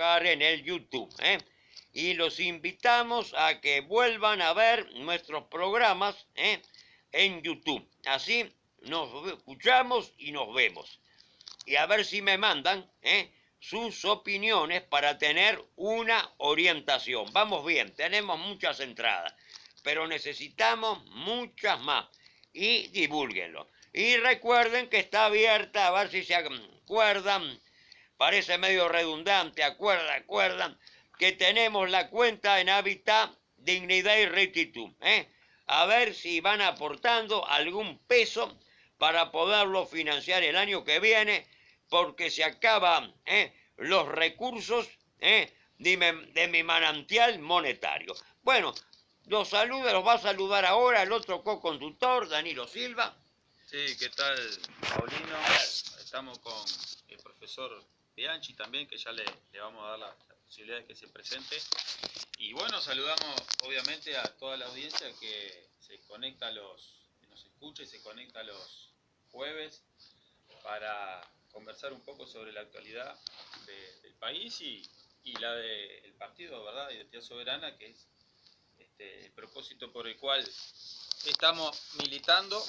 trabajar en el YouTube, ¿eh? Y los invitamos a que vuelvan a ver nuestros programas, ¿eh? En YouTube. Así nos escuchamos y nos vemos. Y a ver si me mandan, ¿eh? Sus opiniones para tener una orientación. Vamos bien, tenemos muchas entradas, pero necesitamos muchas más. Y divúlguenlo. Y recuerden que está abierta, a ver si se acuerdan, parece medio redundante, acuerdan, que tenemos la cuenta en Hábitat, Dignidad y Rectitud. A ver si van aportando algún peso para poderlo financiar el año que viene, porque se acaban los recursos de mi manantial monetario. Bueno, los va a saludar ahora el otro co-conductor, Danilo Silva. Sí, ¿qué tal, Paulino? Estamos con el profesor Bianchi también, que ya le vamos a dar la posibilidad de que se presente. Y bueno, saludamos obviamente a toda la audiencia que se conecta que nos escucha y se conecta los jueves para conversar un poco sobre la actualidad del país y la del partido, ¿verdad? Identidad Soberana, que es el propósito por el cual estamos militando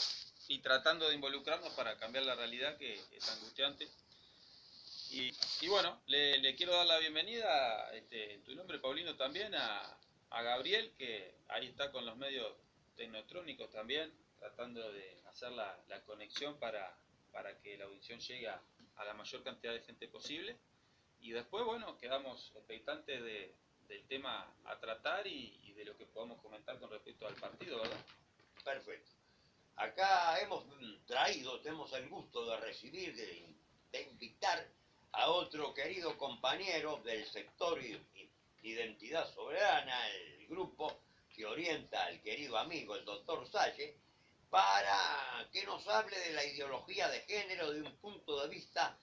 y tratando de involucrarnos para cambiar la realidad que es angustiante. Y bueno, le quiero dar la bienvenida, en tu nombre, Paulino, también a Gabriel, que ahí está con los medios tecnotrónicos también, tratando de hacer la conexión para que la audición llegue a la mayor cantidad de gente posible. Y después, bueno, quedamos expectantes del tema a tratar y de lo que podamos comentar con respecto al partido, ¿verdad? Perfecto. Acá tenemos el gusto de recibir, de invitar a otro querido compañero del sector Identidad Soberana, el grupo que orienta al querido amigo, el doctor Salle, para que nos hable de la ideología de género desde un punto de vista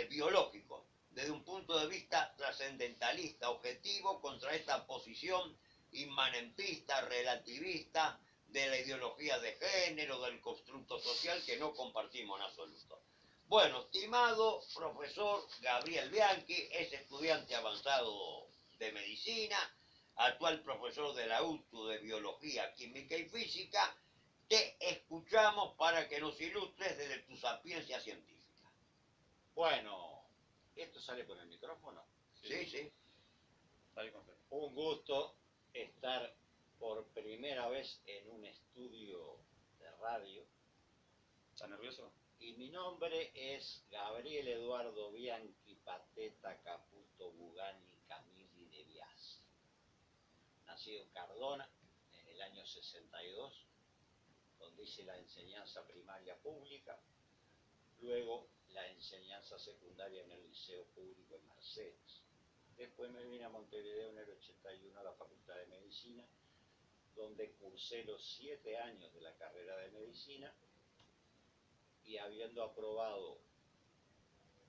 biológico, desde un punto de vista trascendentalista, objetivo, contra esta posición inmanentista, relativista, de la ideología de género, del constructo social que no compartimos en absoluto. Bueno, estimado profesor Gabriel Bianchi, es estudiante avanzado de medicina, actual profesor de la UTU de Biología, Química y Física. Te escuchamos para que nos ilustres desde tu sapiencia científica. Bueno, ¿esto sale con el micrófono? Sí. Un gusto estar por primera vez en un estudio de radio. ¿Estás nervioso? Y mi nombre es Gabriel Eduardo Bianchi Pateta Caputo Bugani Camilli de Biasi. Nacido en Cardona en el año 62, donde hice la enseñanza primaria pública, luego la enseñanza secundaria en el Liceo Público en Mercedes. Después me vine a Montevideo en el 81 a la Facultad de Medicina, donde cursé los 7 años de la carrera de medicina y habiendo aprobado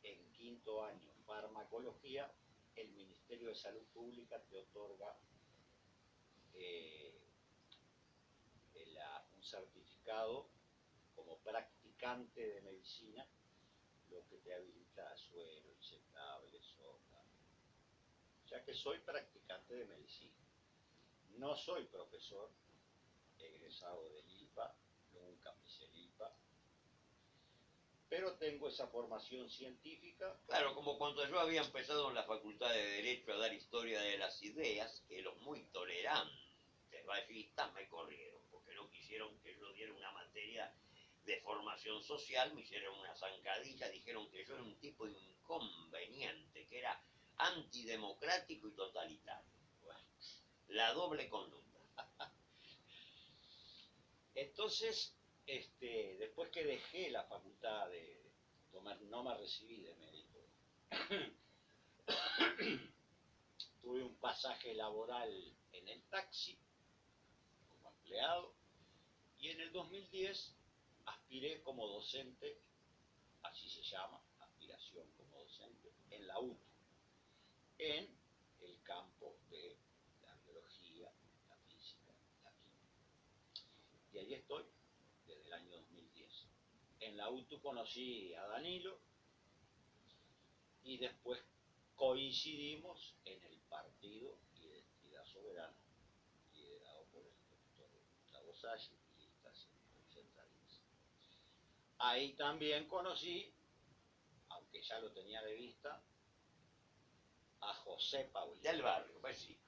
en 5º año farmacología, el Ministerio de Salud Pública te otorga un certificado como practicante de medicina, lo que te habilita a suero, inyectable, sonda. Ya que soy practicante de medicina. No soy profesor egresado del IPA, nunca me hice el IPA, pero tengo esa formación científica. Claro, como cuando yo había empezado en la Facultad de Derecho a dar historia de las ideas, que los muy tolerantes vallistas me corrieron, porque no quisieron que yo diera una materia de formación social, me hicieron una zancadilla, dijeron que yo era un tipo inconveniente, que era antidemocrático y totalitario. Bueno, la doble conducta. Entonces, después que dejé la facultad no me recibí de médico. Tuve un pasaje laboral en el taxi como empleado y en el 2010 aspiré como docente, así se llama, aspiración como docente, en la UTU, en el campo de la biología, la física, la química. Y ahí estoy desde el año 2010. En la UTU conocí a Danilo y después coincidimos en el partido Identidad Soberana, liderado por el doctor Gustavo Salles y esta centralista. Ahí también conocí, aunque ya lo tenía de vista, a José Paulino. Del barrio, pues sí.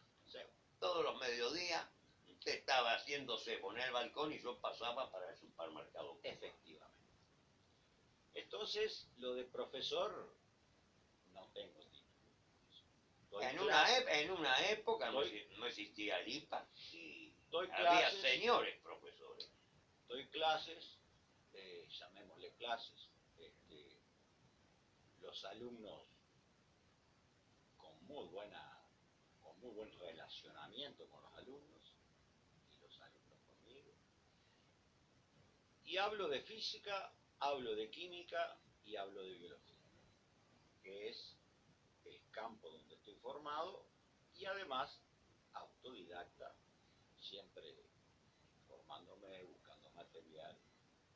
Todos los mediodías usted estaba haciéndose poner el balcón y yo pasaba para el supermercado. Efectivamente. Entonces, lo de profesor, no tengo título. En una época no existía el IPA y había clases, señores profesores. Doy clases, llamémosle clases, los alumnos con muy buen relacionamiento con los alumnos y los alumnos conmigo. Y hablo de física, hablo de química y hablo de biología, que es el campo donde estoy formado y además autodidacta, siempre formándome, buscando material.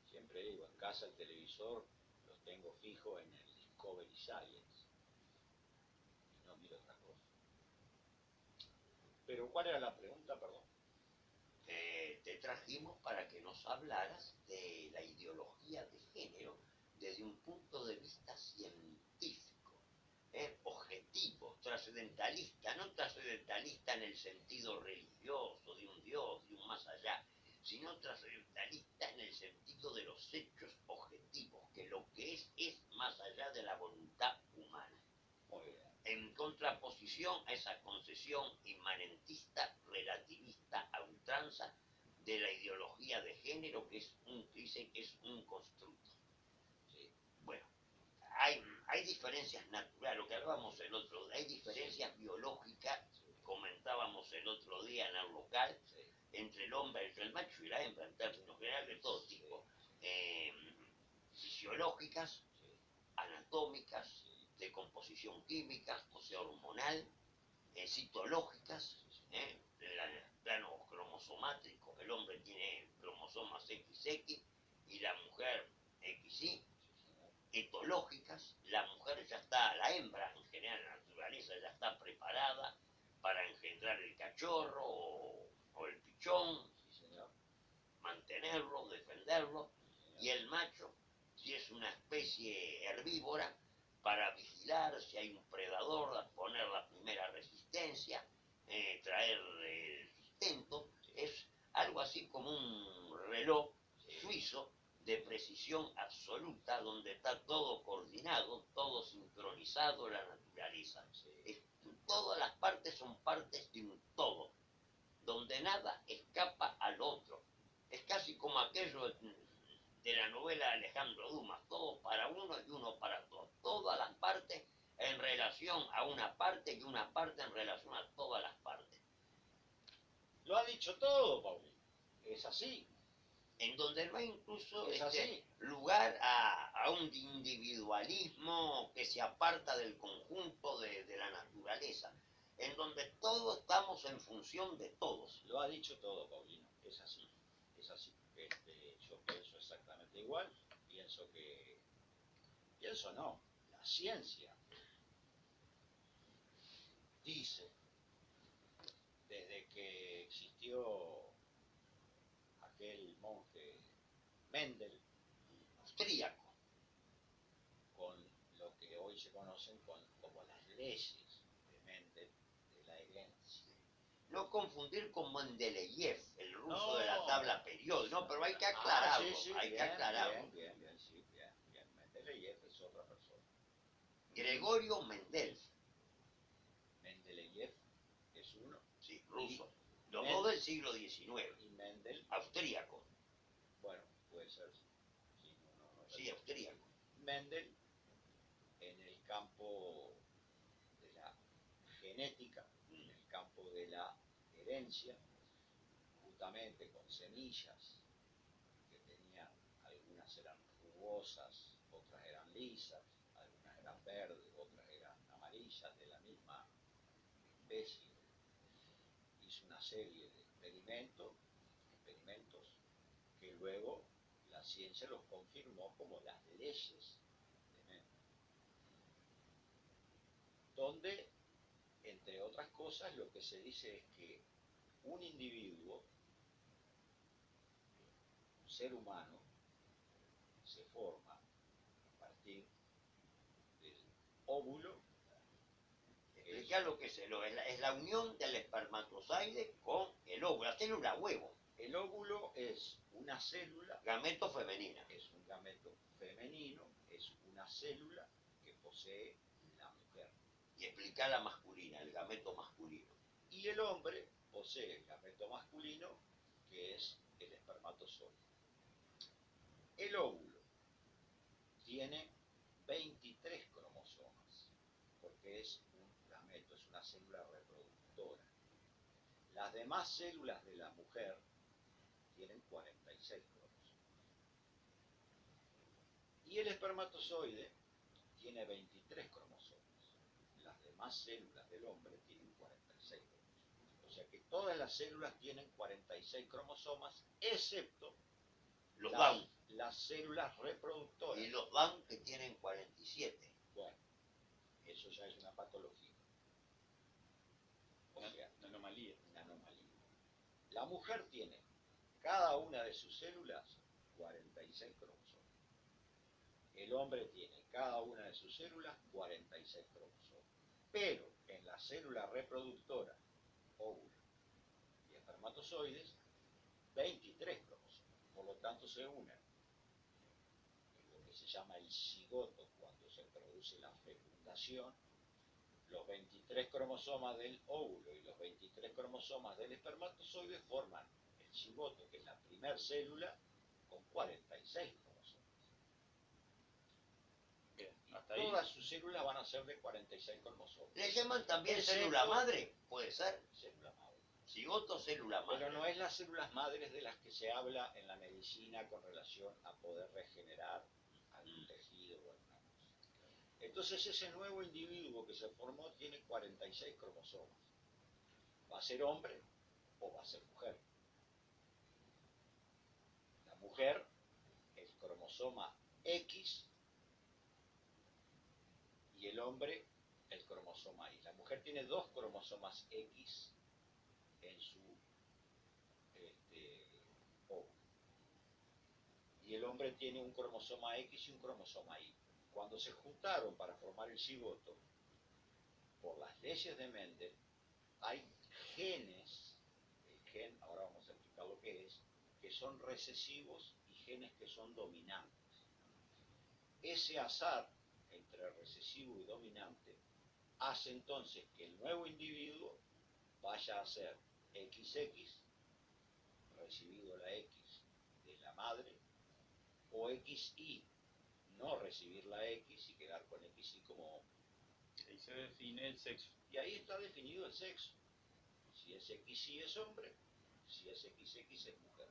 Siempre digo, en casa el televisor lo tengo fijo en el Discovery Science y no miro otra cosa. Pero ¿cuál era la pregunta, perdón? Te trajimos para que nos hablaras de la ideología de género desde un punto de vista científico, objetivo, trascendentalista, no trascendentalista en el sentido religioso, de un Dios, de un más allá, sino trascendentalista en el sentido de los hechos objetivos, que lo que es más allá de la voluntad humana. Muy bien. En contraposición a esa concesión inmanentista, relativista, a ultranza de la ideología de género, que dice que es un constructo. ¿Sí? Bueno, hay diferencias naturales, lo que hablábamos el otro día, hay diferencias biológicas, comentábamos el otro día en el local, entre el hombre, entre el macho y la hembra, en términos generales de todo tipo, fisiológicas, anatómicas, de composición química, o sea, hormonal, citológicas, el plano cromosomático, el hombre tiene cromosomas XX y la mujer XY, etológicas, la mujer ya está, la hembra en general, en la naturaleza ya está preparada para engendrar el cachorro o el pichón, mantenerlo, defenderlo, y el macho, si es una especie herbívora, para vigilar si hay un predador, poner la primera resistencia, traer el sustento. Es algo así como un reloj suizo de precisión absoluta, donde está todo coordinado, todo sincronizado en la naturaleza. Todas las partes son partes de un todo, donde nada escapa al otro. Es casi como aquello de la novela de Alejandro Dumas, todo para uno y uno para todos. Todas las partes en relación a una parte y una parte en relación a todas las partes. Lo ha dicho todo, Paulino. Es así. En donde no hay incluso así. lugar a un individualismo que se aparta del conjunto de la naturaleza, en donde todos estamos en función de todos. Lo ha dicho todo, Paulino. Es así. Es así. Yo pienso exactamente igual. Pienso no. La ciencia dice, desde que existió aquel monje Mendel, austríaco, con lo que hoy se conocen como las leyes de Mendel de la herencia. No confundir con Mendeleev, el ruso de la tabla periódica. No, pero hay que aclararlo. Que aclararlo. Bien. Mendeleev es otra persona. Gregorio Mendel. Mendeleev es uno. Sí, ruso. Los dos del siglo XIX. Y Mendel, austríaco. Bueno, puede ser. Sí, austríaco. Mendel, en el campo de la genética, en el campo de la herencia, justamente con semillas que tenían, algunas eran rugosas, otras eran lisas, algunas eran verdes, otras eran amarillas, de la misma especie. Hizo una serie de experimentos que luego la ciencia los confirmó como las leyes de Mendel. donde, entre otras cosas, lo que se dice es que un individuo, un ser humano, se forma a partir del óvulo. Explica lo que es la unión del espermatozoide con el óvulo, la célula huevo. El óvulo es una célula, Gameto femenina. es un gameto femenino, es una célula que posee la mujer. Y explica la masculina, el gameto masculino. Y el hombre posee el gameto masculino, que es el espermatozoide. El óvulo tiene 23 cromosomas, porque es un gameto, es una célula reproductora. Las demás células de la mujer tienen 46 cromosomas. Y el espermatozoide tiene 23 cromosomas. Las demás células del hombre tienen 46 cromosomas. O sea que todas las células tienen 46 cromosomas, excepto Los Down. las células reproductoras. Y los Down que tienen 47. Bueno, eso ya es una patología. O sea, Una anomalía. una anomalía. La mujer tiene cada una de sus células 46 cromosomas. El hombre tiene cada una de sus células 46 cromosomas. Pero en la célula reproductora, óvulo y espermatozoides, 23 cromosomas. Por lo tanto, se unen en lo que se llama el cigoto, cuando se produce la fecundación, los 23 cromosomas del óvulo y los 23 cromosomas del espermatozoide forman el cigoto, que es la primera célula, con 46 cromosomas. Bien, hasta ahí. Todas sus células van a ser de 46 cromosomas. ¿Le llaman también Excepto célula madre? Puede ser. Célula madre. Cigoto, célula madre. Pero no es las células madres de las que se habla en la medicina con relación a poder regenerar algún tejido o alguna cosa. Entonces ese nuevo individuo que se formó tiene 46 cromosomas. ¿Va a ser hombre o va a ser mujer? La mujer, el cromosoma X, y el hombre, el cromosoma Y. La mujer tiene 2 cromosomas X en su óvulo. Y el hombre tiene un cromosoma X y un cromosoma Y. Cuando se juntaron para formar el cigoto, por las leyes de Mendel, hay genes, el gen, ahora vamos a explicar lo que es, que son recesivos y genes que son dominantes. Ese azar entre recesivo y dominante hace entonces que el nuevo individuo vaya a ser XX, recibido la X de la madre, o XY, no recibir la X y quedar con XY como hombre. Ahí se define el sexo. Y ahí está definido el sexo. Si es XY es hombre, si es XX es mujer.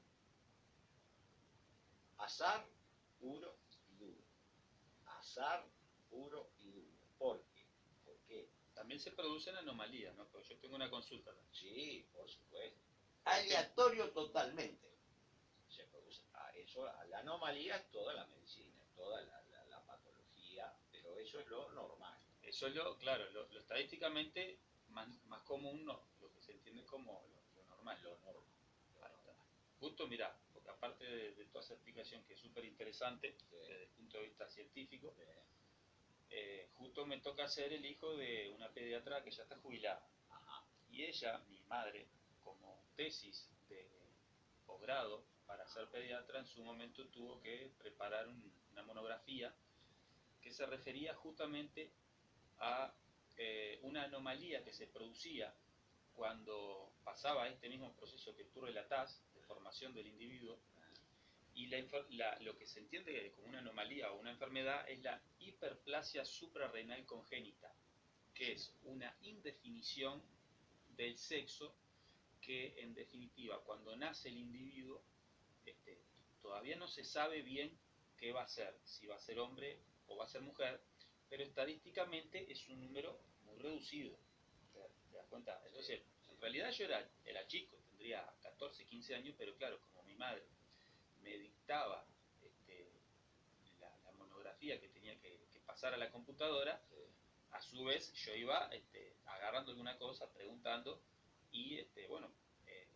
Azar puro y duro. Azar puro y duro. ¿Por qué? ¿Por qué? También se producen anomalías, ¿no? Porque yo tengo una consulta. Sí, por supuesto. Aleatorio totalmente. Se produce. Eso, la anomalía es toda la medicina, toda la patología, pero eso es lo normal. Eso es claro, lo estadísticamente más común, no, lo que se entiende como lo normal. Lo normal. Ahí está. Justo, mirá, porque aparte de toda esa explicación que es súper interesante Sí. desde el punto de vista científico, justo me toca ser el hijo de una pediatra que ya está jubilada. Ajá. Y ella, mi madre, como tesis de posgrado para ser pediatra, en su momento tuvo que preparar una monografía que se refería justamente a una anomalía que se producía cuando pasaba este mismo proceso que tú relatás de formación del individuo, y lo que se entiende como una anomalía o una enfermedad es la hiperplasia suprarrenal congénita, que es una indefinición del sexo que, en definitiva, cuando nace el individuo, todavía no se sabe bien qué va a ser, si va a ser hombre o va a ser mujer, pero estadísticamente es un número muy reducido. ¿Te das cuenta? Entonces, en realidad yo era chico, tendría 14, 15 años, pero claro, como mi madre me dictaba la monografía que tenía que pasar a la computadora, Sí. a su vez yo iba agarrando alguna cosa, preguntando, y bueno, eh,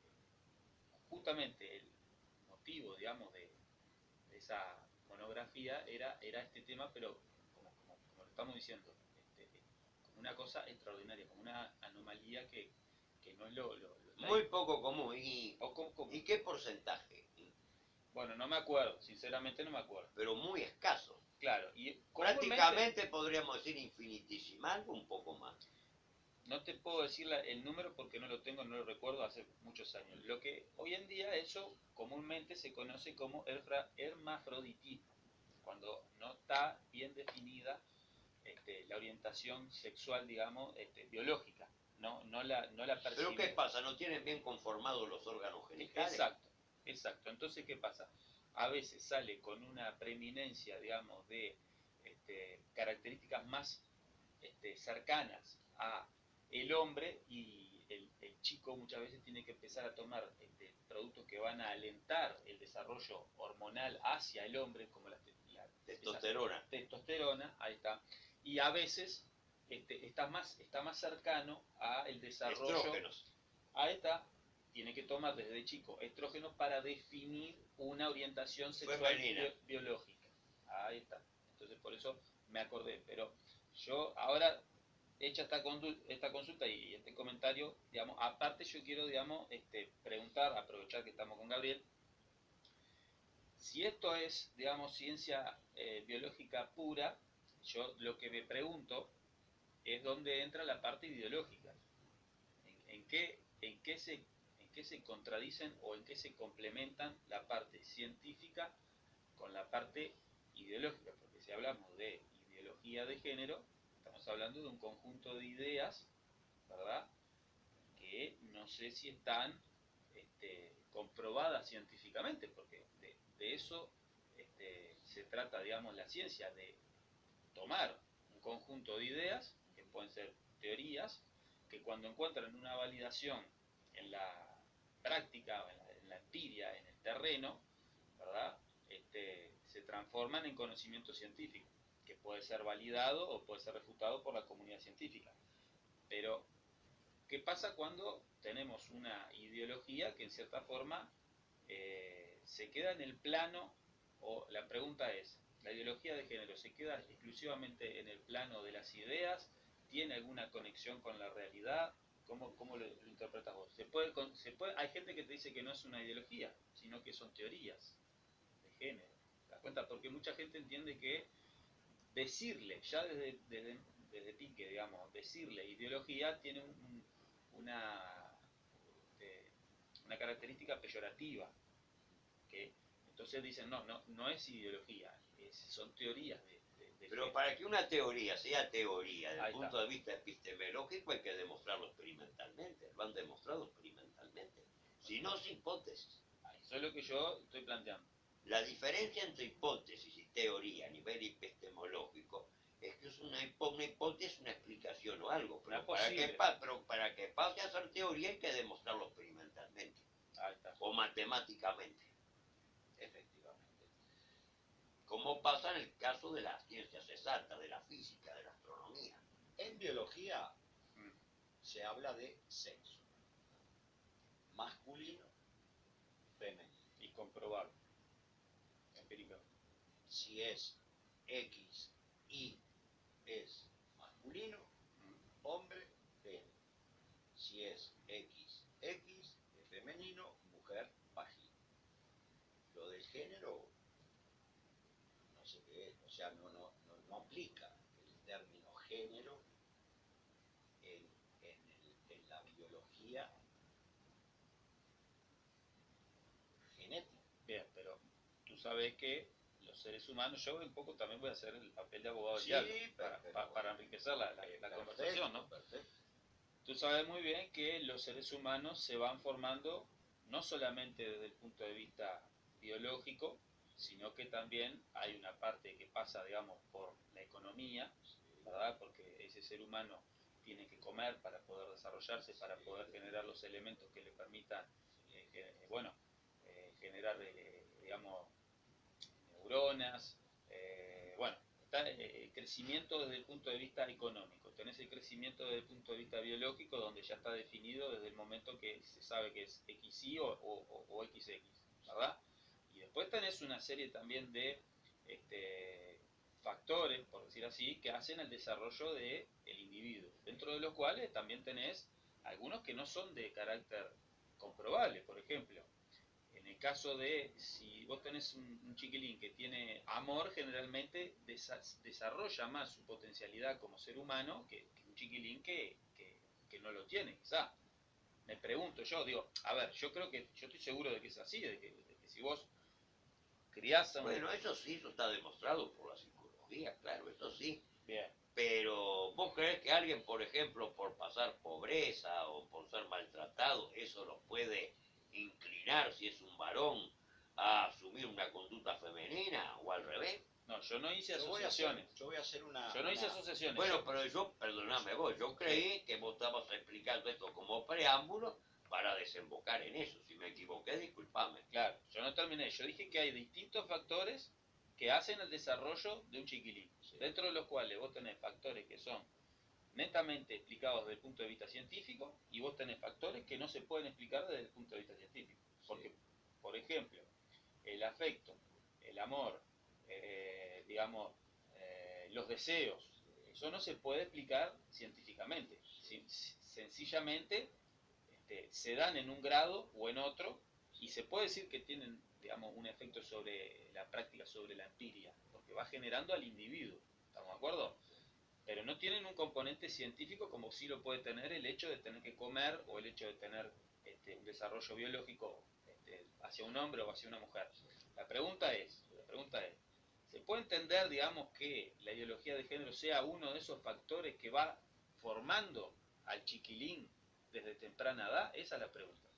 justamente el motivo, digamos, de esa monografía era este tema, pero como lo estamos diciendo, como una cosa extraordinaria, como una anomalía que no es Muy poco común. ¿Cómo? ¿Y qué porcentaje? Bueno, no me acuerdo, sinceramente no me acuerdo. Pero muy escaso. Claro, y Prácticamente podríamos decir infinitesimal, un poco más. no te puedo decir el número porque no lo tengo, no lo recuerdo hace muchos años. Lo que hoy en día eso comúnmente se conoce como hermafroditismo, cuando no está bien definida la orientación sexual, digamos, biológica, no la ¿Pero percibimos. qué pasa? ¿No tienen bien conformados los órganos genitales? Exacto. Entonces, ¿qué pasa? A veces sale con una preeminencia, digamos, de características más cercanas a el hombre, y el chico muchas veces tiene que empezar a tomar productos que van a alentar el desarrollo hormonal hacia el hombre, como la testosterona, ahí está, y a veces está más cercano a el desarrollo. Estrógenos. Ahí está, tiene que tomar desde chico estrógenos para definir una orientación sexual biológica. Ahí está. Entonces por eso me acordé. Pero yo ahora, hecha esta consulta y este comentario, digamos, aparte yo quiero, digamos, preguntar, aprovechar que estamos con Gabriel, si esto es, digamos, ciencia biológica pura, yo lo que me pregunto es dónde entra la parte ideológica. ¿En qué se contradicen o en qué se complementan la parte científica con la parte ideológica? Porque si hablamos de ideología de género, estamos hablando de un conjunto de ideas, ¿verdad?, que no sé si están comprobadas científicamente, porque de eso se trata, digamos, la ciencia, de tomar un conjunto de ideas, que pueden ser teorías, que cuando encuentran una validación en la práctica, en la empiria, en el terreno, ¿verdad?, se transforman en conocimiento científico, que puede ser validado o puede ser refutado por la comunidad científica. Pero, ¿qué pasa cuando tenemos una ideología que en cierta forma se queda en el plano, o la pregunta es, ¿la ideología de género se queda exclusivamente en el plano de las ideas? ¿Tiene alguna conexión con la realidad? ¿Cómo lo interpretas vos? Hay gente que te dice que no es una ideología, sino que son teorías de género. ¿Te das cuenta? Porque mucha gente entiende que decirle, ya desde pique, digamos, decirle ideología tiene una característica peyorativa, que entonces dicen, no es ideología, son teorías de Pero género. para que una teoría sea teoría desde Ahí el punto de vista epistemológico hay que demostrarlo experimentalmente, lo han demostrado experimentalmente. Si no, es hipótesis. Eso es lo que yo estoy planteando. La diferencia entre hipótesis y teoría a nivel epistemológico es que es una hipótesis, una explicación o algo, pero para que pase a ser teoría hay que demostrarlo experimentalmente. Ahí está. O matemáticamente. Efectivamente. Como pasa en el caso de las ciencias exactas, de la física, de la astronomía. En biología se habla de sexo. Masculino, femenino. Y comprobable. Empíricamente. Si es X, Y es masculino, hombre, pene. Si es X, X es femenino, mujer, vagina. Lo del género, no sé qué es, o sea, no aplica el término género en la biología genética. Bien, pero tú sabes que los seres humanos, yo un poco también voy a hacer el papel de abogado del Sí, diablo, para enriquecer la conversación, ¿no? Perfecto. Tú sabes muy bien que los seres humanos se van formando no solamente desde el punto de vista biológico, sino que también hay una parte que pasa, digamos, por la economía, ¿verdad? Porque ese ser humano tiene que comer para poder desarrollarse, para poder generar los elementos que le permitan, generar, digamos, neuronas, está el crecimiento desde el punto de vista económico, tenés el crecimiento desde el punto de vista biológico, donde ya está definido desde el momento que se sabe que es XY o XX, ¿verdad? Y después tenés una serie también de factores, por decir así, que hacen el desarrollo del individuo, dentro de los cuales también tenés algunos que no son de carácter comprobable. Por ejemplo, en el caso de, si vos tenés un chiquilín que tiene amor, generalmente desarrolla más su potencialidad como ser humano que un chiquilín que no lo tiene, quizá. Me pregunto yo, digo, a ver, yo estoy seguro de que es así, de que si vos criás a un... Bueno, eso sí, eso está demostrado por la psicología, claro, eso sí. Bien. Pero ¿vos creés que alguien, por ejemplo, por pasar pobreza o por ser maltratado, eso lo puede inclinar, si es un varón, a asumir una conducta femenina o al revés? No, yo no hice Yo asociaciones. voy a hacer una... Yo no hice una- asociaciones. Bueno, pero yo, perdóname vos, yo creí que vos estabas explicando esto como preámbulo para desembocar en eso. Si me equivoqué, disculpame. Claro, yo no terminé. Yo dije que hay distintos factores que hacen el desarrollo de un chiquilín, dentro de los cuales vos tenés factores que son netamente explicados desde el punto de vista científico y vos tenés factores que no se pueden explicar desde el punto de vista científico. Porque, por ejemplo, el afecto, el amor, digamos, los deseos, eso no se puede explicar científicamente. Sencillamente se dan en un grado o en otro y se puede decir que tienen, digamos, un efecto sobre la práctica, sobre la empiria, porque va generando al individuo, ¿estamos de acuerdo? Pero no tienen un componente científico como sí lo puede tener el hecho de tener que comer o el hecho de tener un desarrollo biológico hacia un hombre o hacia una mujer. La pregunta es, ¿se puede entender, digamos, que la ideología de género sea uno de esos factores que va formando al chiquilín desde temprana edad? Esa es la pregunta.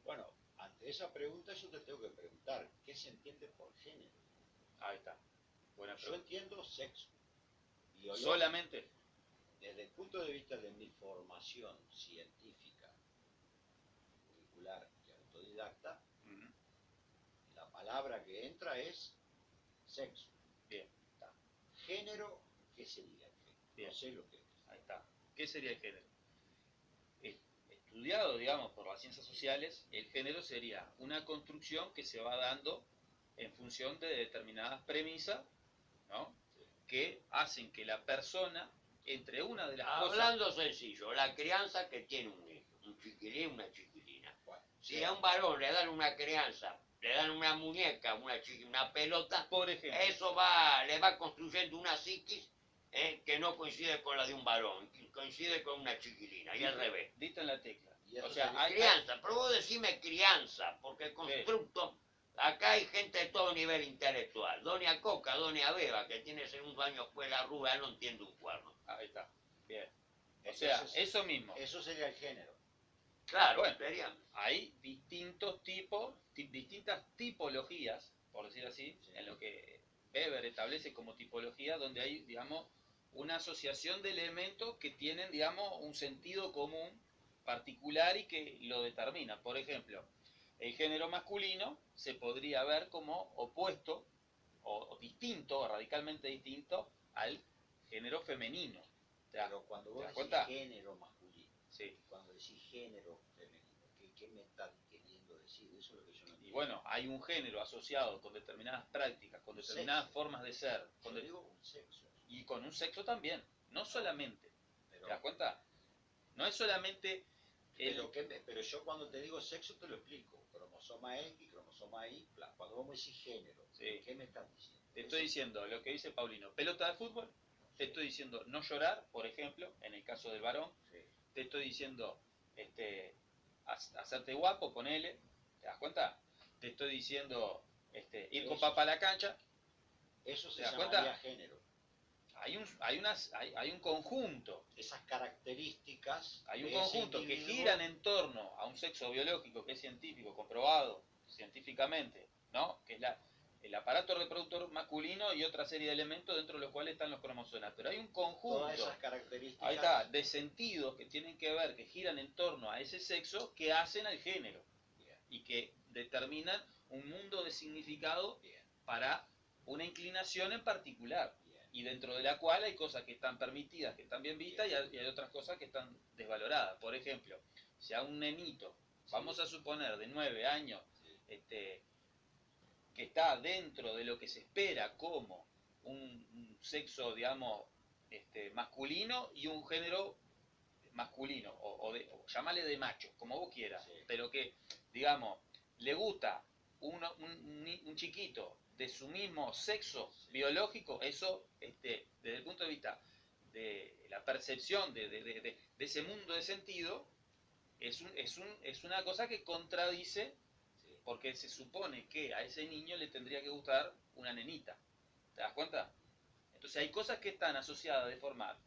Bueno, ante esa pregunta yo te tengo que preguntar, ¿qué se entiende por género? Ahí está. Buena Yo pregunta. entiendo sexo. Biológico. Solamente. Desde el punto de vista de mi formación científica, curricular y autodidacta, la palabra que entra es sexo. Bien, está. Género, ¿qué sería el género? Bien. No sé lo que es. Ahí está. ¿Qué sería el género? Estudiado, digamos, por las ciencias sociales, el género sería una construcción que se va dando en función de determinadas premisas, ¿no? Que hacen que la persona, entre una de las Hablando sencillo, la crianza que tiene un hijo, un chiquilín, una chiquilina. Bueno, Si a un varón le dan una crianza, le dan una muñeca, una pelota, por ejemplo, eso le va construyendo una psiquis que no coincide con la de un varón, coincide con una chiquilina, y al revés. diste en la tecla. Y eso O sea, sería Crianza, pero vos decime crianza, porque el constructo, acá hay gente de todo nivel intelectual. Doña Coca, Doña Beba, que tiene segundo año de escuela rural, no entiende un cuerno. ahí está. Bien. O Entonces, sea, eso mismo. Eso sería el género. Claro, Bueno, sería. hay distintos tipos, distintas tipologías, por decir así, Sí. en lo que Weber establece como tipología, donde hay, digamos, una asociación de elementos que tienen, digamos, un sentido común particular y que lo determina. Por ejemplo, el género masculino se podría ver como opuesto o distinto, radicalmente distinto, al género femenino. Pero cuando vos decís cuenta? género masculino, Sí. cuando decís género femenino, ¿qué me estás queriendo decir? Eso es lo que yo no Y entiendo. bueno, hay un género asociado con determinadas prácticas, con determinadas formas de ser, Yo digo un sexo. y con un sexo también, no solamente. Pero, ¿Te das cuenta? No es solamente pero yo cuando te digo sexo te lo explico. Cromosoma X, cromosoma Y, cuando vos me decís género, Sí. ¿qué me estás diciendo? te estoy diciendo lo que dice Paulino, pelota de fútbol, te estoy diciendo no llorar, por ejemplo, en el caso del varón, Sí. te estoy diciendo hacerte guapo, ponele, ¿te das cuenta? Te estoy diciendo ir con Eso. papá a la cancha. Eso se ¿Te das llamaría cuenta? género. Hay un conjunto. Esas características. Hay un de ese conjunto que individuo, giran en torno a un sexo biológico que es científico, comprobado científicamente, ¿no? Que es el aparato reproductor masculino y otra serie de elementos dentro de los cuales están los cromosomas. Pero hay un conjunto, todas esas características. ahí está, de sentidos que tienen que ver, que giran en torno a ese sexo, que hacen al género Bien, y que determinan un mundo de significado bien, para una inclinación en particular. bien. y dentro de la cual hay cosas que están permitidas, que están bien vistas, y hay otras cosas que están desvaloradas. Por ejemplo, si a un nenito, vamos a suponer de 9 años, que está dentro de lo que se espera como un sexo, digamos, masculino y un género masculino, o llámale de macho, como vos quieras, pero que, digamos, le gusta un chiquito de su mismo sexo biológico, eso, desde el punto de vista de la percepción de ese mundo de sentido, es una cosa que contradice, porque se supone que a ese niño le tendría que gustar una nenita. ¿Te das cuenta? Entonces hay cosas que están asociadas de forma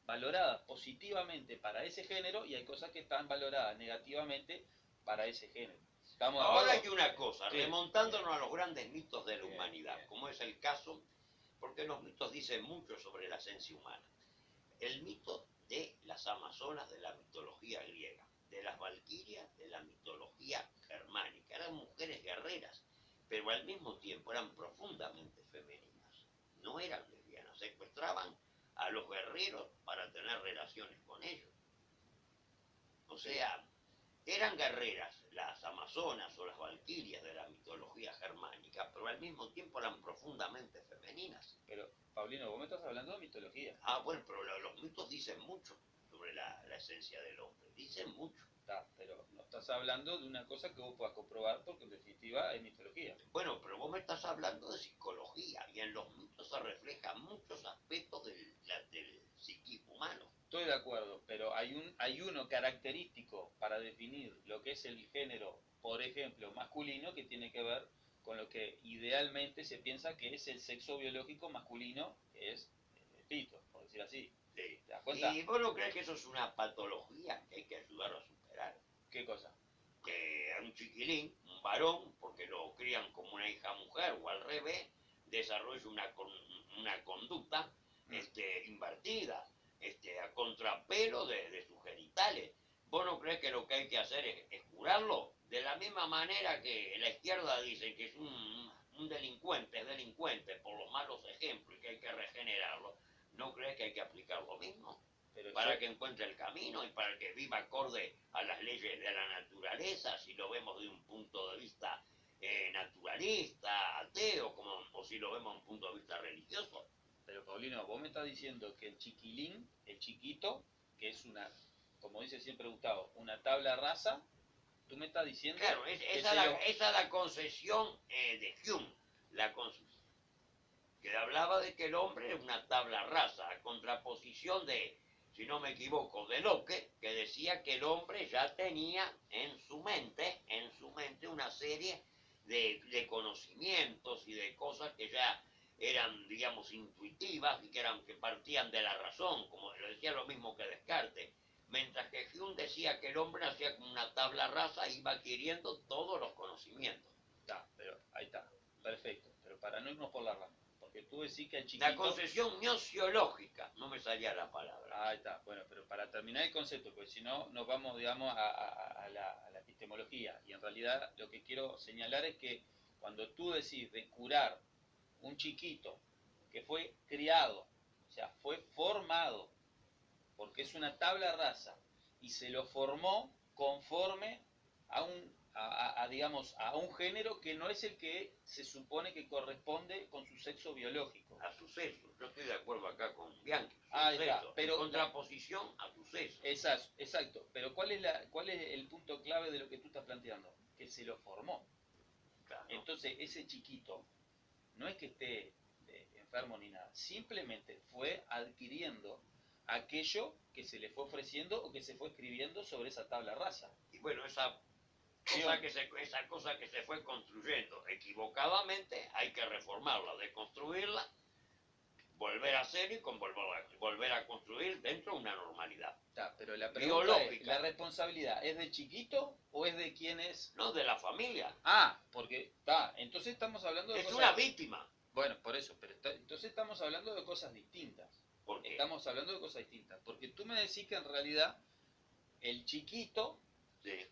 valoradas positivamente para ese género y hay cosas que están valoradas negativamente para ese género. ¿Estamos de acuerdo? Ahora hay una cosa, Sí. remontándonos a los grandes mitos de la Bien, humanidad, bien. como es el caso, porque los mitos dicen mucho sobre la esencia humana. El mito de las amazonas de la mitología griega, de las valquirias de la mitología germánica, eran mujeres guerreras, pero al mismo tiempo eran profundamente femeninas. No eran lesbianas, secuestraban a los guerreros para tener relaciones con ellos. O sea, eran guerreras las amazonas o las valquirias de la mitología germánica, pero al mismo tiempo eran profundamente femeninas. Pero, Paulino, vos me estás hablando de mitología. Ah, bueno, pero los mitos dicen mucho sobre la esencia del hombre, dicen mucho. Pero no estás hablando de una cosa que vos puedas comprobar porque en definitiva es mitología. Bueno, pero vos me estás hablando de psicología y en los mitos se reflejan muchos aspectos del psiquismo humano. Estoy de acuerdo, pero hay uno característico para definir lo que es el género, por ejemplo, masculino, que tiene que ver con lo que idealmente se piensa que es el sexo biológico masculino, que es el pito, por decir así. Sí. ¿Te das cuenta? ¿Y vos no crees que eso es una patología que hay que ayudar a superar? ¿Qué cosa? Que a un chiquilín, un varón, porque lo crían como una hija mujer o al revés, desarrolla una conducta invertida, a contrapelo de sus genitales. ¿Vos no crees que lo que hay que hacer es curarlo? De la misma manera que la izquierda dice que es un delincuente, es delincuente por los malos ejemplos y que hay que regenerarlo, ¿no crees que hay que aplicar lo mismo? Pero Para que encuentre el camino y para que viva acorde a las leyes de la naturaleza, si lo vemos de un punto de vista naturalista, ateo, o si lo vemos de un punto de vista religioso. Pero Paulino, vos me estás diciendo que el chiquilín, el chiquito, que es una, como dice siempre Gustavo, una tabla rasa, tú me estás diciendo... Claro, esa es la concesión de Hume, que hablaba de que el hombre es una tabla rasa, a contraposición de, si no me equivoco, de Locke, que decía que el hombre ya tenía en su mente una serie de conocimientos y de cosas que ya eran, digamos, intuitivas y que partían de la razón, como lo decía lo mismo que Descartes. Mientras que Hume decía que el hombre hacía como una tabla rasa e iba adquiriendo todos los conocimientos. Pero ahí está, perfecto. Pero para no irnos por la rama, porque tú decís que el chiquito... La concesión gnosiológica, no me salía la palabra. Ahí está, bueno, pero para terminar el concepto, porque si no nos vamos, digamos, a la epistemología. Y en realidad lo que quiero señalar es que cuando tú decís de curar un chiquito que fue criado, o sea, fue formado, porque es una tabla rasa, y se lo formó conforme digamos, a un género que no es el que se supone que corresponde con su sexo biológico. A su sexo, yo estoy de acuerdo acá con Bianchi, Ahí está, pero en contraposición a su sexo. Exacto, pero ¿cuál es el punto clave de lo que tú estás planteando? Que se lo formó. Claro. Entonces, ese chiquito no es que esté enfermo ni nada, simplemente fue adquiriendo aquello que se le fue ofreciendo o que se fue escribiendo sobre esa tabla rasa. Y bueno, esa cosa que se fue construyendo equivocadamente, hay que reformarla, deconstruirla, volver a hacer y volver a construir dentro de una normalidad. Pero la pregunta biológica. Es, ¿la responsabilidad es del chiquito o es de quién es? No, de la familia. Porque entonces estamos hablando de es cosas... una víctima. Bueno, por eso, pero entonces estamos hablando de cosas distintas. ¿Por qué? Estamos hablando de cosas distintas, porque tú me decís que en realidad el chiquito Sí.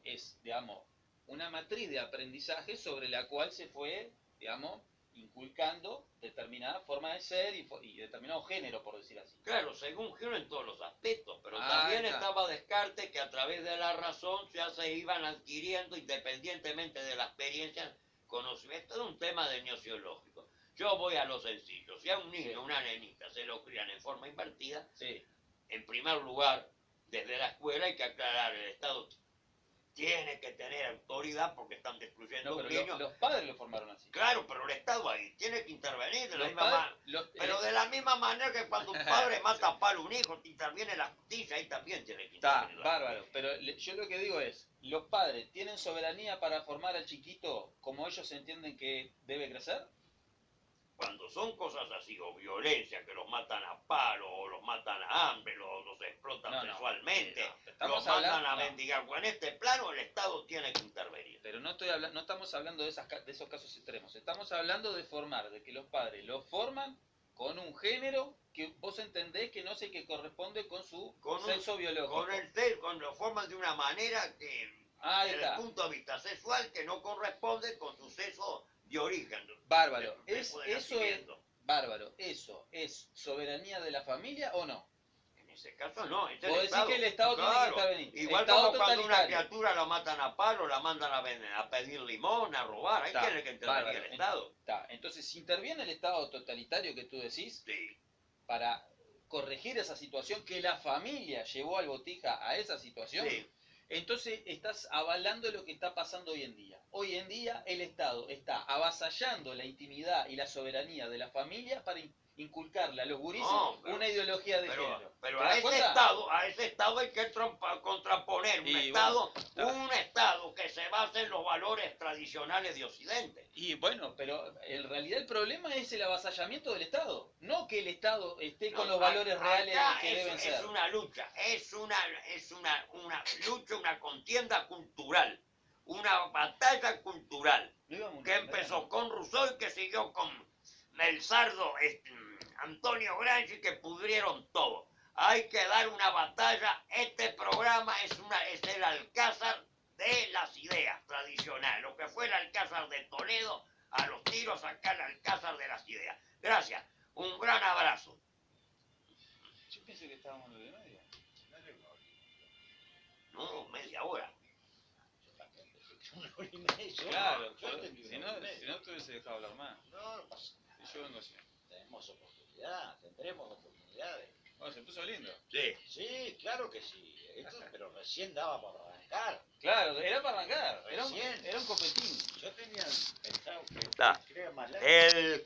es, digamos, una matriz de aprendizaje sobre la cual se fue, digamos, inculcando determinada forma de ser y determinado género, por decir así. Claro, según Giro en todos los aspectos, pero Ah, también está. estaba Descartes que a través de la razón ya se iban adquiriendo, independientemente de la experiencia, conocimiento. Es un tema de neociológico. Yo voy a lo sencillo. Si a un niño, Sí. una nenita, se lo crían en forma invertida, Sí. en primer lugar, desde la escuela hay que aclarar, el Estado tiene que tener autoridad porque están destruyendo No, un pero niño. los padres lo formaron así. Claro, pero el Estado ahí tiene que intervenir de la Los misma padres- manera. los- Pero de la misma manera que cuando un padre mata a palo a un hijo, interviene la justicia, ahí también tiene que Está, intervenir la bárbaro. justicia. Pero yo lo que digo es, los padres tienen soberanía para formar al chiquito como ellos entienden que debe crecer. Cuando son cosas así, o violencia, que los matan a palo, o los matan a hambre, los explotan No, sexualmente, estamos los mandan hablando- a no. mendigar. Pues en este plano el Estado tiene que intervenir. Pero no estamos hablando de esos casos extremos. Estamos hablando de formar, de que los padres lo forman con un género que vos entendés que no sé que corresponde con su sexo biológico. Lo forman de una manera que, Ahí desde está. el punto de vista sexual, que no corresponde con su sexo de origen. Bárbaro. de Eso es nacimiento. bárbaro. ¿Eso es soberanía de la familia o no? En ese caso no, es el Vos decís Estado. que el Estado tiene que Claro. intervenir. Igual Estado como cuando una totalitario. criatura la matan a palo, la mandan a pedir limón, a robar, ahí Está, tiene que intervenir bárbaro. el Estado. Está. Entonces, si interviene el Estado totalitario que tú decís Sí, para corregir esa situación que la familia llevó al Botija a esa situación, sí. entonces estás avalando lo que está pasando hoy en día. Hoy en día el Estado está avasallando la intimidad y la soberanía de la familia para inculcarle a los gurises No, pero- una ideología de género. Pero ¿Te a das ese cuenta? Estado hay que contraponer Y un Estado que se base en los valores tradicionales de Occidente. Y bueno, pero en realidad el problema es el avasallamiento del Estado, no que el Estado esté con No, los valores reales acá que deben es ser. una lucha, es una lucha, una contienda cultural, una batalla cultural No íbamos que a empezó con Rousseau y que siguió con el sardo Antonio Gramsci, que pudrieron todo. Hay que dar una batalla. Este programa es el alcázar de las ideas tradicionales, lo que fue el alcázar de Toledo, a los tiros acá el alcázar de las ideas. Gracias, un gran abrazo. Yo pensé que estábamos en lo de media. No, media hora. Yo también pensé que una hora y media. Claro, Yo entendí si una no, hora y media. si no te hubiese dejado hablar más. No, no pasa nada. Si yo vengo así. Tenemos oportunidad, tendremos oportunidades. Bueno, se puso lindo. Sí. Sí, claro que sí. Pero recién daba para arrancar. Claro, era para arrancar. Era Recién. un copetín. Yo tenía pensado que Da. crea más largo. El